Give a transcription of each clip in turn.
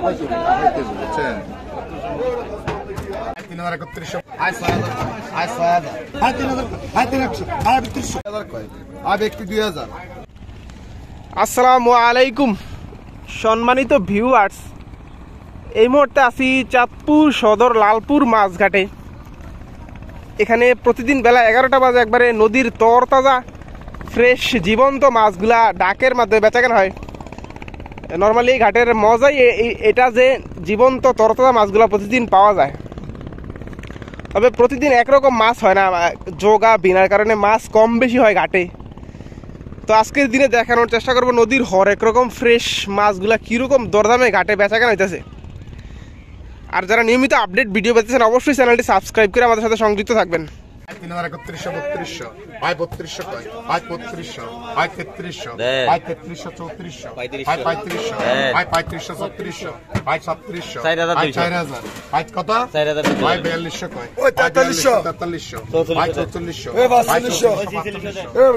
বুঝছেন 3031 আয় 6000 আয় 6000 আয় 3000 আয় 3100 আয় 3200 কয় আয় ব্যক্তি 2000। আসসালামু আলাইকুম সম্মানিত ভিউয়ার্স, এই মুহূর্তে আছি চাঁদপুর সদর লালপুর মাছঘাটে। এখানে প্রতিদিন বেলা 11টা বাজে একবারে নদীর তরতাজা ফ্রেশ জীবন্ত মাছগুলা ডাকের মাধ্যমে বেচাকেনা হয়। নর্মালি এই ঘাটের মজাই এটা যে জীবন্ত তরতাজা মাছগুলা প্রতিদিন পাওয়া যায়। তবে প্রতিদিন একরকম মাছ হয় না, যোগা বিনার কারণে মাছ কম বেশি হয় ঘাটে। তো আজকের দিনে দেখানোর চেষ্টা করবো নদীর হরেক রকম ফ্রেশ মাছগুলা কীরকম দরদামে ঘাটে বেচাকেনা হইতেছে। আর যারা নিয়মিত আপডেট ভিডিও পেতেছেন অবশ্যই চ্যানেলটি সাবস্ক্রাইব করে আমাদের সাথে সংযুক্ত থাকবেন। 3031 আয় 3200 কয় আয় 3200 আয় 3300 আয় 3300 3400 আয় 3500 আয় 3500 3600 আয় 3700 আয় 4000 আয় কত 4000 আয় 4200 কয় ওই 4300 আয় 4400 আয় 4400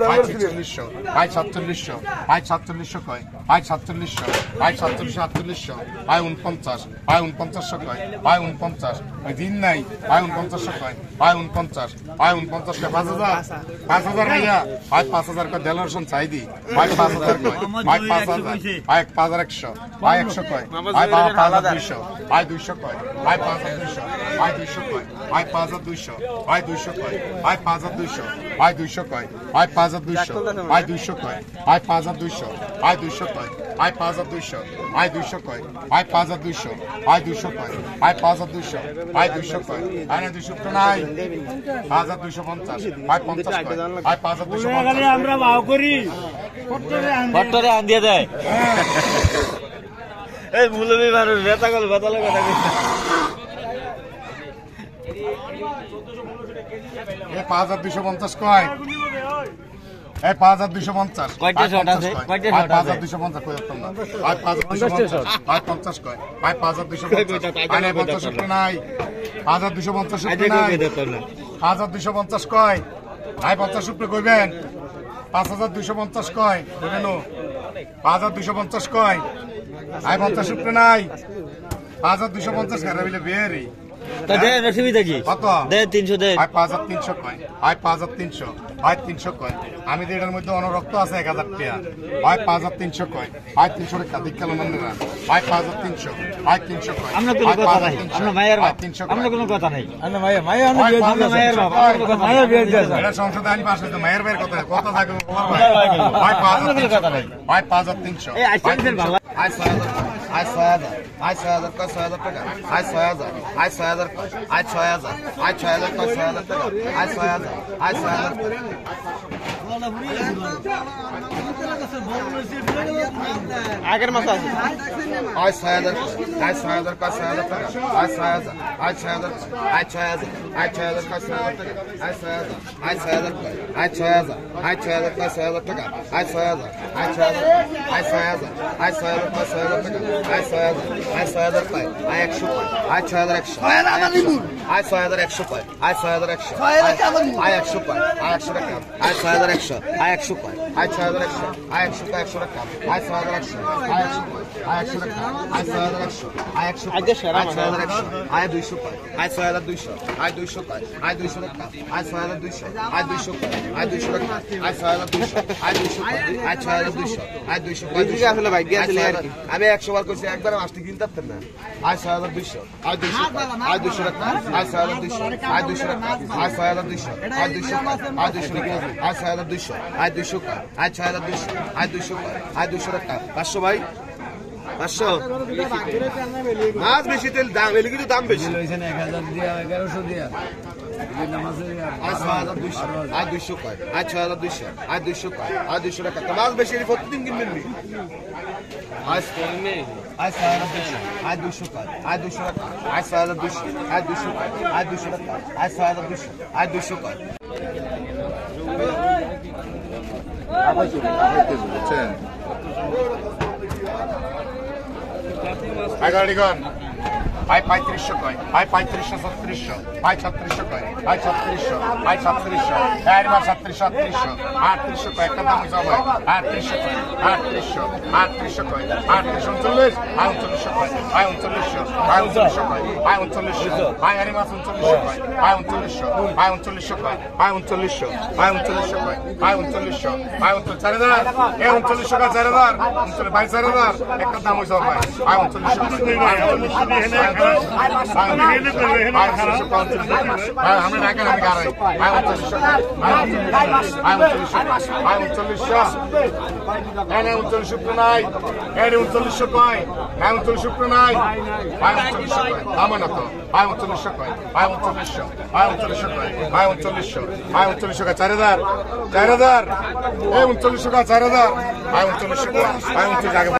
আয় 4700 আয় 4700 কয় আয় 4700 আয় 4700 4800 আয় 49 আয় 4900 কয় আয় 49 আয় দিন নাই আয় 4900 কয় আয় 49 আয় 49 কে 5000 ভাইয়া আয় 5000 কা দেলরশন চাই দি আয় 5000 কয় আয় 5000 আয় 5100 আয় 100 কয় আয় 5200 আয় 200 কয় আয় 5200 আয় 200 কয় আয় 5200 আয় 200 কয় আয় 5200 আয় 200 কয় আয় 5200 আয় 200 কয় আয় 5200 আয় 200 কয় আয় 5200 আয় 200 কয় আয় 5200 আয় 200 কয় আয় 5200 আয় 200 কয় আয় 200 তো নাই 5250 আয় 50 কয় আয় 5250 আমরা বাও করি ফটরে আন দিয়ে দেয় এই মুলবি মানুষ বেতা গল বেতা লাগা থাকে এ 5250 কয় এই 5250 কয়টা শট আছে কয়টা শট আছে 5250 কই দিতাম না আয় 5250 আয় 50 কয় আয় 5250 আয় 50 নাই 5250 নাই 5250 কয় আয় 50 উপরে কইবেন 5250 কয় কইবেন 5250 কয় আয় 50 উপরে নাই 5250 কারা বিলে বেরি তা দে সুবিধা কি কত দে 300 দে আয় 5300 কয় আয় 5300 আয় 300 কয় আমি তো এটার মধ্যে অনরক্ত আছে 1000 টাকা আয় 5300 কয় আয় 300 টাকা দিক্কাল নান্না আয় 5300 আয় 300 কয় আমরা কোনো কথা নাই আমরা মায়ের বাপ আমরা কোনো কথা নাই আমরা মায়ের আমরা মায়ের বাপ মায়ের বিয়ে দিয়েছে এটা সংসদে আনি পাশ হইতো মায়ের বের কথা কথা থাকে আয় 5300 কথা নাই আয় 5300 এই আইসেন ভালো আয় 6000 আয় 6000 আয় 6000 কয় 6000 টাকা আয় 6000 আয় 6000 আয় 6000 আয় 6000 কয় 6000 টাকা আয় 6000 আয় 6000 আগের মাছ আছে আয় 6000 আয় 6000 কয় 6000 টাকা আয় 6000 আয় 6000 আয় 6000 আয় 6000 কয় 6000 টাকা আয় 6000 আয় 6000 আয় 6000 আয় 6000 কয় 6000 টাকা আয় 6000 আয় 6000 আয় 6000 আয় 6000 কয় 6000 টাকা আয় 6000 আয় 6000 কয় আয় 100 কয় আয় 6100 আয় 6100 কয় আয় 6100 আয় 100 কয় আয় 100 টাকা আয় 6100 আয় 100 কয় আয় 6100 আয় 100 কয় 100 টাকা আয় 6100 আয় 100 কয় আয় 100 টাকা আয় 6100 আয় 100 আয় 6100 আয় 200 কয় আয় 6200 আয় 200 কয় আয় 200 টাকা আয় 6200 আয় 200 কয় আয় 200 টাকা আয় 6200 আয় 200 কয় আয় 6200 আয় 200 কয় ঠিক আসলে ভাই গিয়েছিল আর কি আমি 100 বার কইছি একবার মাছটি কিনতে পারতেন না আয় 6200 আয় 200 আয় 200 টাকা আয় 6200 আয় 200 টাকা আয় 6200 আয় 200 আয় 200 টাকা আয় 6200 আয় 200 আয় 6200 আয় 200 আয় 200 টাকা 500 ভাই 500 মাছ বেশি তেল দাম এলে কিন্তু দাম বেশি 1000 দিয়া 1100 দিয়া আয় 6200 আয় 200 কয় আয় 6200 আয় 200 কয় আয় 200 টাকা মাছ বেশি এলে প্রতিদিন কিনবেন নি আয় 6200 আয় 200 কয় আয় 200 টাকা আয় 6200 আয় 200 কয় আয় 200 টাকা আয় 6200 আয় 200 কয় বুঝছেন আয় 3500 কয় আয় 3500 3600 আয় 3600 কয় আয় 3600 আয় 3700 এর মাস 3700 3800 কয় একটা দাম হইছে ভাই 3800 কয় 3800 কয় 3839 আয় 3900 কয় আয় 3900 কয় আয় 3900 আয় এর মাস 3900 কয় আয় 3900 আয় 3900 কয় আয় 3900 আয় 3900 কয় আয় 3900 আয় 4000 এ 3900 কয় 4000 22000 একটা দাম হইছে ভাই আয় 4000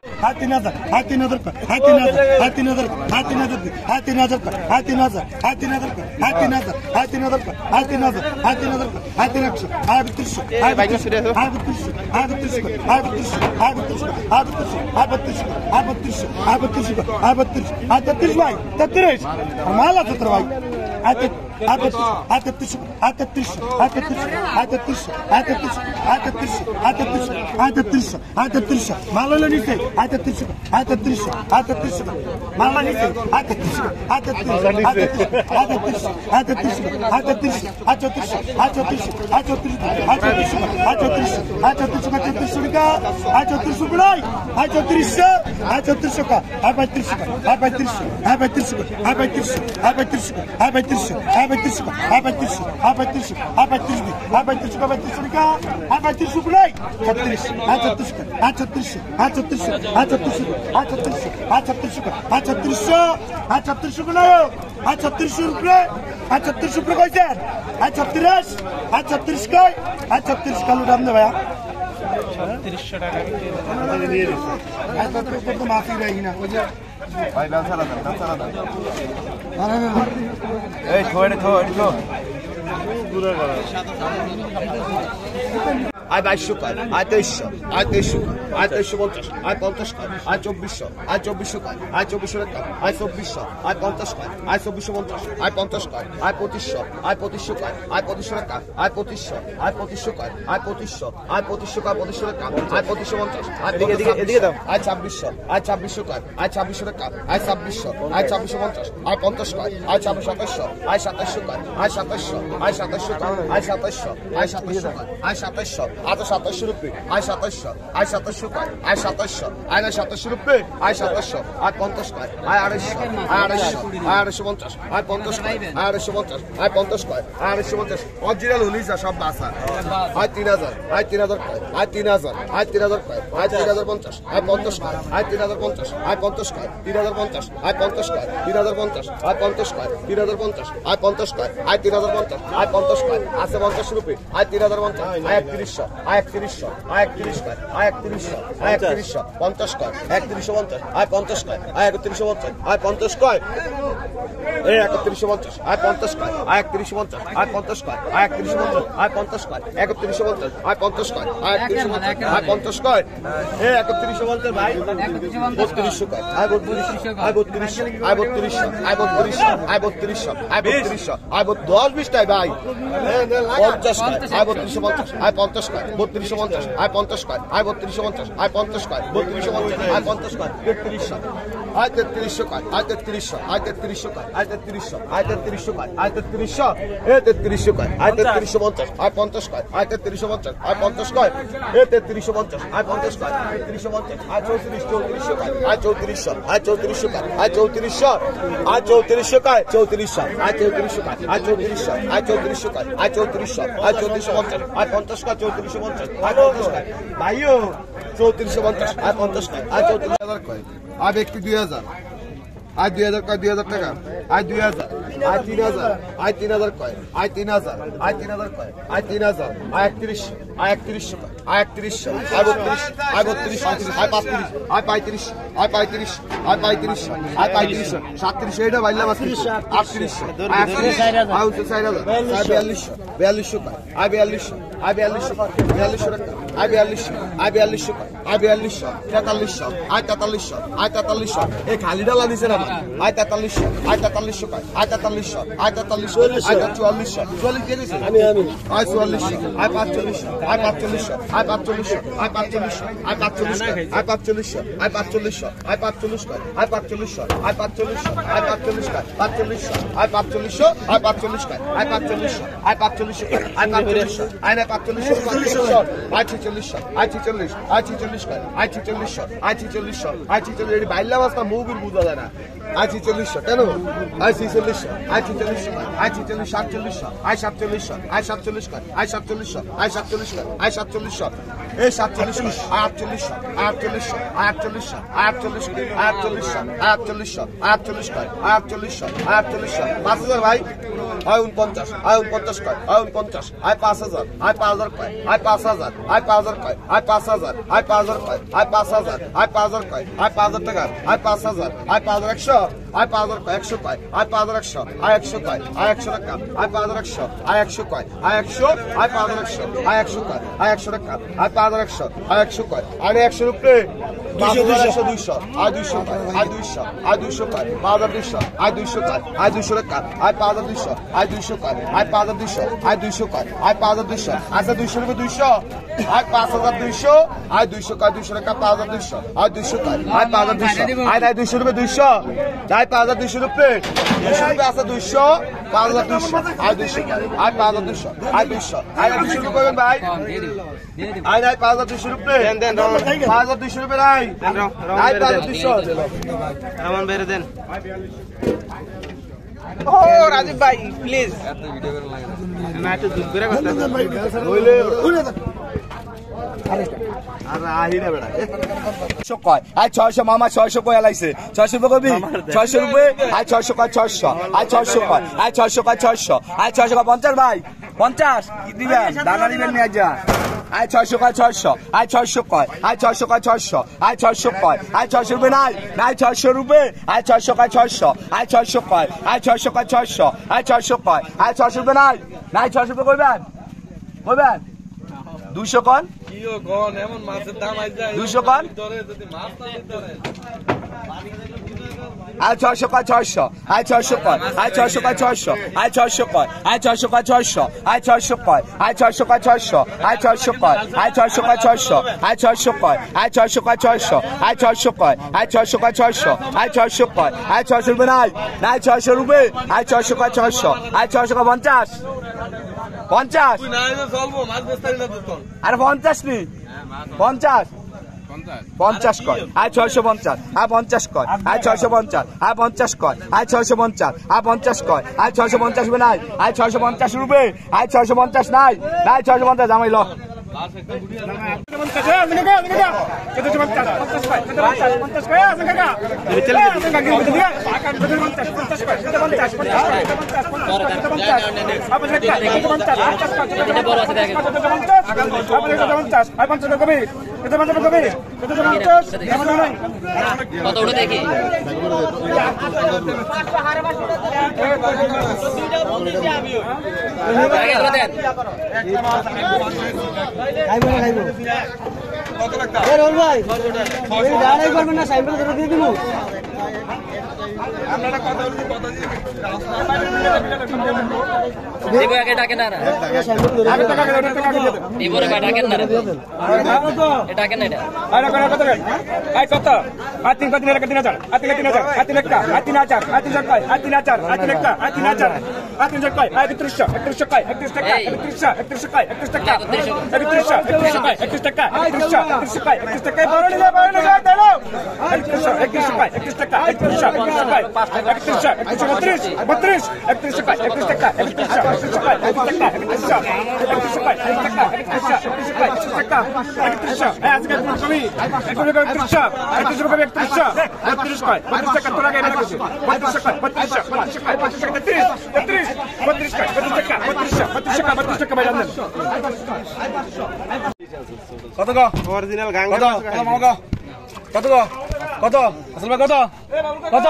हाय 3000 हाय 3000 हाय 3000 हाय 3000 हाय 3000 हाय 3000 हाय 3000 हाय 3000 हाय 3000 हाय 3000 हाय 3000 हाय 3000 हाय 3000 हाय 32 हाय 32 हाय 32 हाय 32 हाय 32 हाय 32 हाय 32 हाय 32 हाय 32 हाय 32 हाय 33 भाई 33 माला 17 भाई हाय 33 हाय 33 हाय 33 हाय 33 हाय 33 हाय 33 हाय 33 हाय 33 हाय 33 हाय 33 माला लो नीचे हाय 33 हाय 33 हाय 33 माला नीचे हाय 33 हाय 33 हाय 33 हाय 33 हाय 33 हाय 33 हाय 34 हाय 34 हाय 34 हाय 34 हाय 34 हाय 34 का 34 का हाय 34 बुलाई हाय 34 हाय 34 का हाय 35 का हाय 35 हाय 35 हाय 35 हाय 35 हाय 35 हाय 35 हाय 35 हाय 35 हाय 35 हाय 35 का 35 का हाय 35 बुलाई 36 हाय 36 हाय 36 हाय 36 हाय 36 हाय 36 हाय 36 हाय 36 हाय 36 बनाओ हाय 36 रुपये हाय 36 रुपये कैसे हाय 36 हाय 36 का हाय 36 का लुटाम दे भैया 300 টাকা हाय 36 तो माफी रहेगी ना ভাই ব্যবসা না এই ছোড়ে ছো আয় 2200 কয় আয় 2300 আয় 2300 আয় 2350 আয় 50 কয় আয় 2400 আয় 2400 কয় আয় 2400 টাকা আয় 2400 আয় 50 কয় আয় 2450 আয় 50 কয় আয় 2500 আয় 2500 কয় আয় 2500 টাকা আয় 2500 আয় 2500 কয় আয় 2500 আয় 2500 কয় 2500 টাকা আয় 2550 আয় এদিকে দাও আয় 2600 আয় 2600 কয় আয় 2600 টাকা আয় 2600 আয় 2650 আয় 50 কয় আয় 2700 আয় 2700 কয় আয় 2700 আয় 2700 কয় আয় 2700 আয় 2700 কয় আয় 2700 আয় 2700 রুপি আয় 2700 আয় 2700 কয় আয় 2700 আয় 2700 রুপি আয় 2700 আয় 50 কয় আয় 250 আয় 250 আয় 250 আয় 50 কয় আয় 250 আয় 50 কয় আয় 250 অরিজিনাল হলিস সব বাসা আয় 3000 আয় 3000 কয় আয় 3000 আয় 3000 কয় আয় 3050 আয় 50 কয় আয় 3050 আয় 50 কয় 3050 আয় 50 কয় 3050 আয় 50 কয় 3050 আয় 50 কয় আয় 3050 আয় 50 কয় আছে 50 রুপি আয় 3050 আয় 3100 আয় 3100 আয় 31 কয় আয় 3100 আয় 3100 50 কয় 3150 আয় 50 কয় আয় 3150 আয় 50 কয় এই 3150 আয় 50 কয় আয় 3150 আয় 50 কয় আয় 3150 আয় 50 কয় 3150 আয় 50 কয় আয় 3150 আয় 50 কয় এই 3150 ভাই 3200 কয় আয় 3200 আয় 3200 আয় 3200 আয় 3200 আয় 3200 আয় 3200 আয় 10 20 টাই ভাই 50 কয় আয় 3250 আয় 50 কয় 3250 আয় 50 কয় আয় 3250 আয় 50 কয় 3250 আয় 50 কয় 3300 আয় 3300 কয় আয় 3300 আয় 3300 কয় আয় 3300 আয় 3300 কয় আয় 3300 এ 3300 কয় আয় 3350 আয় 50 কয় আয় 3350 আয় 50 কয় এ 3350 আয় 50 কয় 3350 আয় 3400 কয় আয় 3400 আয় 3400 কয় আয় 3400 আয় 3400 কয় 3400 আয় 3400 কয় আয় 3400 আয় 3400 কয় আয় 3400 আয় 3450 আয় 50 কয় 3450 আয় 50 কয় ভাইও 3450 আয় 50 কয় আয় 44000 কয় আয় ব্যক্তি 2000 আয় 2000 কয় 2000 টাকা আয় 2000 আয় 3000 আয় 3000 কয় আয় 3000 আয় 3000 কয় আয় 3000 আয় 31 আয় 31 কয় আয় 31 আয় 32 আয় 32 আয় 35 আয় 35 আয় 35 আয় 35 আয় 35 37 এটা বাইলা 38 আয় 38 আয় 4000 আয় 42 কয় আই 4200 আই 4200 4200 টাকা I 4200 I 4200 I 4200 4300 I 4300 I 4300 এই খালি ডালা দিছে না I 4300 I 4300 I 4300 I 4300 I 4400 44 দিয়ে দিছে আমি I 4400 I 4500 I 4500 I 4500 I 4500 I 4500 I 4500 I 4500 I 4500 I 4500 I 4500 I 4500 4500 I 4500 I 4500 I 4500 I 4500 I 4500 I 4500 I 4600 I 46 I 46 I 46 I 46 I 46 এর বাইলা মাসটা মুভির বুঝা যায় না আই 46 কেন I 46 I 46 I 46 47 I 47 I 47 I 47 I 47 I 47 এই 47 I 48 I 48 I 48 I 48 I 48 I 48 I 48 I 48 I 48 5000 ভাই আই 49 আই 49 কয় আই 49 আই 5000 আই 5000 কয় আই 5000 আই 5000 কয় আই 5000 আই 5000 কয় আই 5000 আই 5000 কয় আই 5000 টাকা আই 5000 আই 5100 আই 5000 কয় 100 কয় আই 5100 আই 100 কয় আই 100 টাকা আই 5100 আই 100 কয় আই 100 আই 5100 আই 100 কয় আই 100 টাকা আই 5100 আই 100 কয় আই 100 রুপে 200 200 আই 200 কয় আই 200 আই 200 কয় 5200 আই 200 কয় আই 200 টাকা আই 5200 আই 200 কয় আই 5200 আই 200 কয় আই 5200 আচ্ছা 200 রুপে 200 আই 5200 আই 200 কয় 200 টাকা 5200 আই 200 কয় আই 5200 আই 200 রুপে 200 আই 5200 রুপে 200 রুপে আছে 200 5200 আই 200 আই 5200 আই 200 আই 200 রুপে করবেন ভাই আই 5200 রুপে দেন 5200 রুপে নাই আই 5200 রহমান ভাইরে দেন ও রাজীব ভাই প্লিজ না একটু জুম করে কথা আর আহি না বেটা 600 কয় আই 600 মামা 600 কয় লাইছে 600 রুপে কবি 600 রুপে আই 600 কয় 600 আই 600 কয় আই 600 কয় 600 আই 600 কয় 50 ভাই 50 কি দিবেন দাদা দিবেন নিয়ে যা আই 600 কয় 600 আই 600 কয় আই 600 কয় 600 আই 600 কয় আই 600 রুপে নাই নাই 600 রুপে আই 600 কয় 600 আই 600 কয় আই 600 কয় 600 আই 600 কয় আই 600 রুপে নাই নাই 600 রুপে কইবেন কইবেন 200 কন কিও কোন এমন মাছের দাম আই যায় 200 কন ধরে যদি মাছ না ধরে আই 600 কয় 600 আই 600 কয় আই 600 কয় 600 আই 600 কয় আই 600 কয় 600 আই 600 কয় আই 600 কয় 600 আই 600 কয় আই 600 কয় 600 আই 600 কয় আই 600 কয় 600 আই 600 কয় আই 600 কয় 600 আই 600 কয় আই 600 রুপে নাই নাই 600 রুপে আই 600 কয় 600 আই 600 কয় 50 50 তুই নাই যে চলবো মাছ বেচতারি না তো আরে 50 নি 50 50 কয় আই 650 আই 50 কয় আই 650 আই 50 কয় আই 650 আই 50 কয় আই 650 রুপে নাই আই 650 রুপে আই 650 নাই নাই 650 জামাই ল কত ওটা দেখি ডাকেন না ডাকেন না ডাকেন না আই কত I 3000 I 3000 I 3000 I 3000 I 3000 I 3000 কয় আই 3000 আই 3000 আই 3000 আই 3000 কয় আই 3100 কয় 31 টাকা 31 কয় 31 টাকা 31 কয় 31 টাকা 31 কয় 31 টাকা বড় নিলে দাও 31 কয় 31 টাকা 31 কয় 31 32 কয় 31 টাকা 31 কয় 31 টাকা 31 কয় 31 টাকা 31 টাকা আজকে তুমি 31 কয় 32 টাকা তোরা গায় না কিছু 32 কয় 32 কয় 33 কয় 32 টাকা 32 টাকা ভাই জানেন কত গো অরিজিনাল গাঙ্গ কত গো কত আসলে কত কত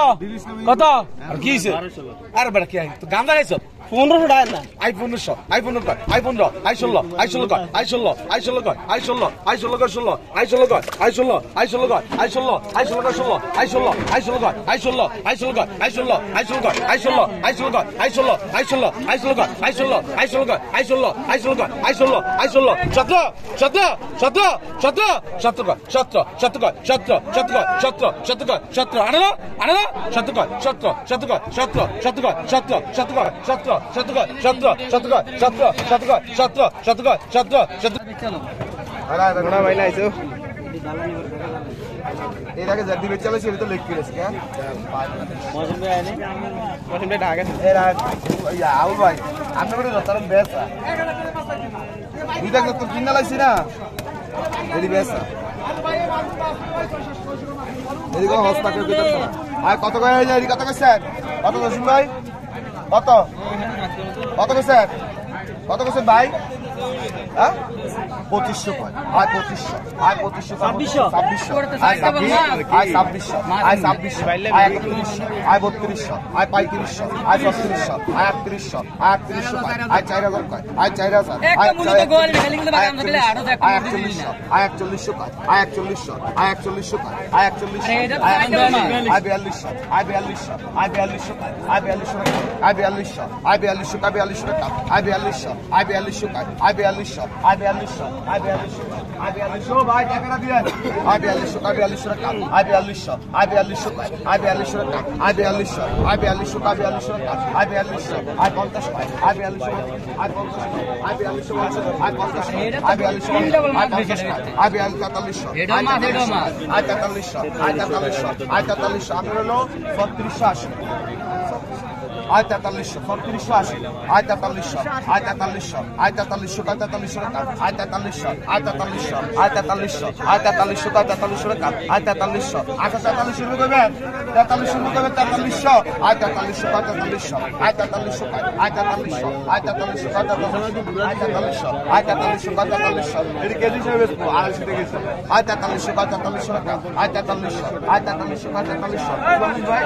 কত আর কি হইছে আরে বড় কি তো গান্দা খাইছো 1500 টাকা না আই 1500 আই 15 কয় আই 15 আই 16 আই 16 কয় আই 16 আই 16 কয় আই 16 আই 16 কয় 16 আই 16 কয় আই 16 আই 16 কয় আই 16 আই 16 কয় 16 আই 16 আই 16 কয় আই 16 আই 16 কয় আই 16 আই 16 কয় আই 16 আই 16 কয় আই 16 আই 16 আই 16 কয় আই 16 আই 16 কয় আই 16 আই 16 কয় আই 16 আই 16 17 17 17 17 17 কয় 17 17 কয় 17 17 কয় 17 17 কয় 17 আনালা আনালা 17 কয় 17 17 কয় 17 17 কয় 17 17 কয় 17 17 কয় 17 17 কয় 17 17 কয় 17 17 কয় 17 17 বড় ভাই লাইছো এর আগে জাতি বেচে চলে সেটা তো লিখ করেছে হ্যাঁ মৌসুম ভাই ঢাকা এর আউ ভাই আপনি করে রতার বেসা দুইটা তো কিনা লাইছি না এদি বেসা এদি কোন হস্তাক্ষর দিতে না আর কত কয় যায় এদি কত কয় স্যার কত দশম ভাই কত কত কয় স্যার কত কয় ভাই হ্যাঁ 2500 কয় আয় 2500 আয় 2500 2600 আয় 2600 আয় 2600 আয় 2600 আয় 3100 আয় 3200 আয় 3500 আয় 3600 আয় 3800 আয় 3800 আয় 4000 কয় আয় 4000 আয় 4100 আয় 4100 আয় 4100 কয় আয় 4100 আয় 4100 কয় আয় 4100 আয় 4200 আয় 4200 আয় 4200 আয় 4200 কয় আয় 4200 আয় 4200 আয় 4200 কয় 4200 টাকা আয় 4200 আয় 4200 কয় আয় 4200 আয় 4200 আয় 4200 আয় 4200 ভাই টাকাটা দিয়েন আয় 4200 আয় 4200 টাকা আয় 4200 আয় 4200 কয় আয় 4200 টাকা আয় 4200 আয় 4200 আয় 4200 টাকা আয় 4200 আয় 50 কয় আয় 4200 আয় 50 আয় 4200 আয় 50 আয় 4200 আয় 50 আয় 4300 এটা মাছ এটা মাছ আয় 4300 আয় 4300 আয় 4300 আপনার হলো 3680 আয় 4300 3680 আয় 4300 আয় 4300 আয় 4300 আয় 4300 টাকা আয় 4300 আয় 4300 আয় 4300 আয় 4300 আয় 4300 টাকা আয় 4300 আচ্ছা 4300 রুপে দেবেন 4300 রুপে দেবেন 4300 আয় 4300 আয় 4300 আয় 4300 আয় 4300 আয় 4300 আয় 4300 আয় 4300 আয় 4300 আয় 4300 এর কেজি হিসেবে বেচবো 250 টাকা গেছে আয় 4300 আয় 4300 টাকা আয় 4300 আয় 4300 আয় 4300 ভাই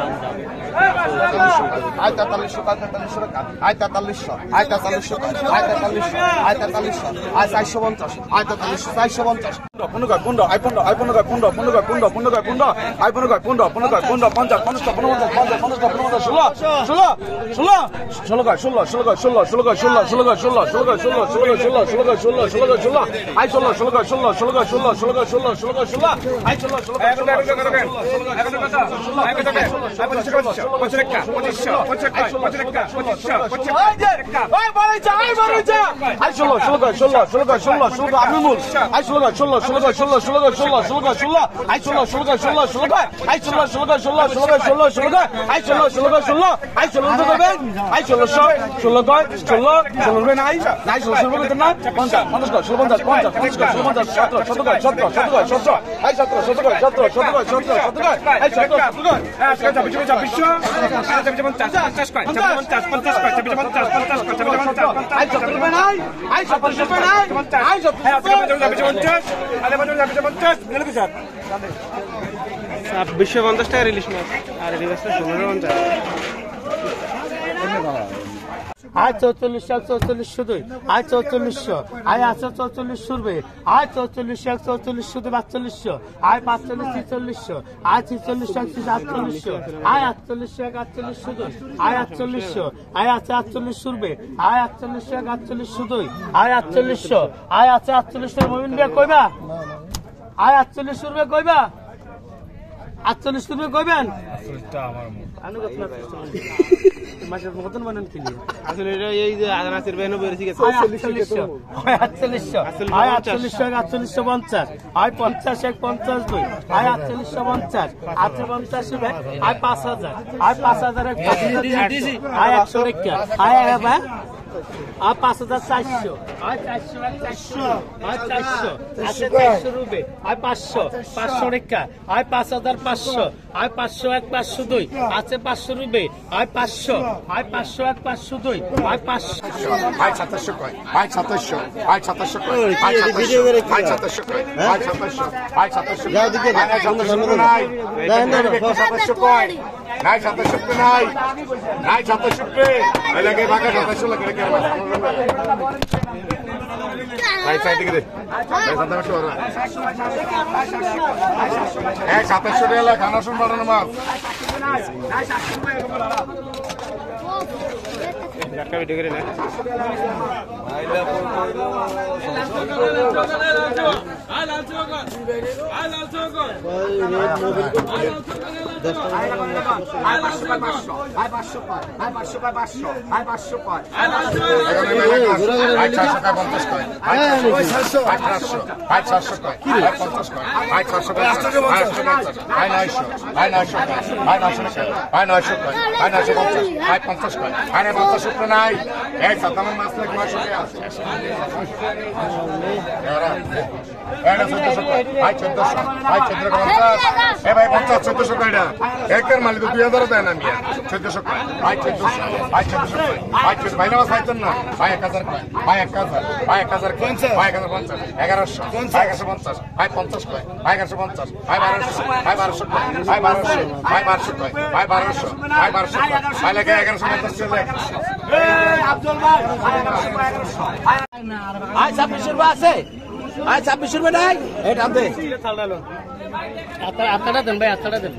আয় 4300 টাকা আয় 4300 আয় 4300 আয় 4300 আয় 4300 আয় 450 আয় 4300 450 15 কয় 15 আয় 15 আয় 15 কয় 15 15 কয় 15 15 কয় 15 আয় 15 কয় 15 15 কয় 15 50 50 50 50 50 16 কয় 16 কয় 16 কয় 16 কয় 16 কয় 16 16 কয় 16 আয় 16 কয় 16 16 কয় 16 16 কয় 16 16 কয় 16 আয় 16 16 কয় 2650 টাকা ইলিশ মাছ আর ইলিশ মাছ 1650 আয় 4400 44 আয় 4400 আয় 4400 রুপে আয় 4400 44 42 আয় 45 46 আয় 46 48 আয় 48 48 আয় 48 আয় 48 রুপে আয় 48 48 আয় 48 আয় 48 মমিন ভাই কইবা আয় 48 রুপে কইবা 48 রুপে কইবেন মাছের মতন বানান কিনি আসলে এটা এই যে আনাসের বেনো বেরিয়ে গেছে 48 আয় 48 আয় 48 আয় 50 50 দুই আয় 48 50 আয় 5000 আয় 5000 আয় 100 টাকা আয় আয় 5400 আয় 400 আয় 400 রুপে আয় 500 500 টাকা আয় 5500 আয় 500 1 502 আছে 500 রুপে আয় 500 আয় 500 1 502 আয় 500 আয় 2700 কয় আয় 2700 আয় 2700 কয় আয় 2700 আয় 2700 কয় আয় 2700 আয় 2700 আয় 2700 কয় নাই 27 রুপে নাই 27 রুপে এই লাগে বাকা 27 লাগে রেখে ভাই সাইড দিকে দে ভাই 27 ওরা 27 টাকা লাগে খানা শুন বাড়ানো মাছ ধাক্কা ভিডিও করে না নাই এই সাতামের মাছ লাগে 900 টাকা এটা 1400 ভাই 1400 ভাই 1450 এ ভাই 50 1400 টাকা একের মালিক 2000 দেন আমি 1400 ভাই 1400 ভাই 1400 ভাই 1400 ভাই না খাইতেন না ভাই 1000 ভাই 1000 ভাই 1000 ভাই 1050 1100 ভাই 1150 ভাই 50 ভাই 1150 ভাই 1200 ভাই 1200 ভাই 1200 ভাই 1200 ভাই 1200 ভাই 1200 ভাই লাগে 1150 চলে আব্দুল ভাই 26 রুপে আছে 26 রুপে নাই এটা দে আপনারা দেন ভাই আপনারা দেন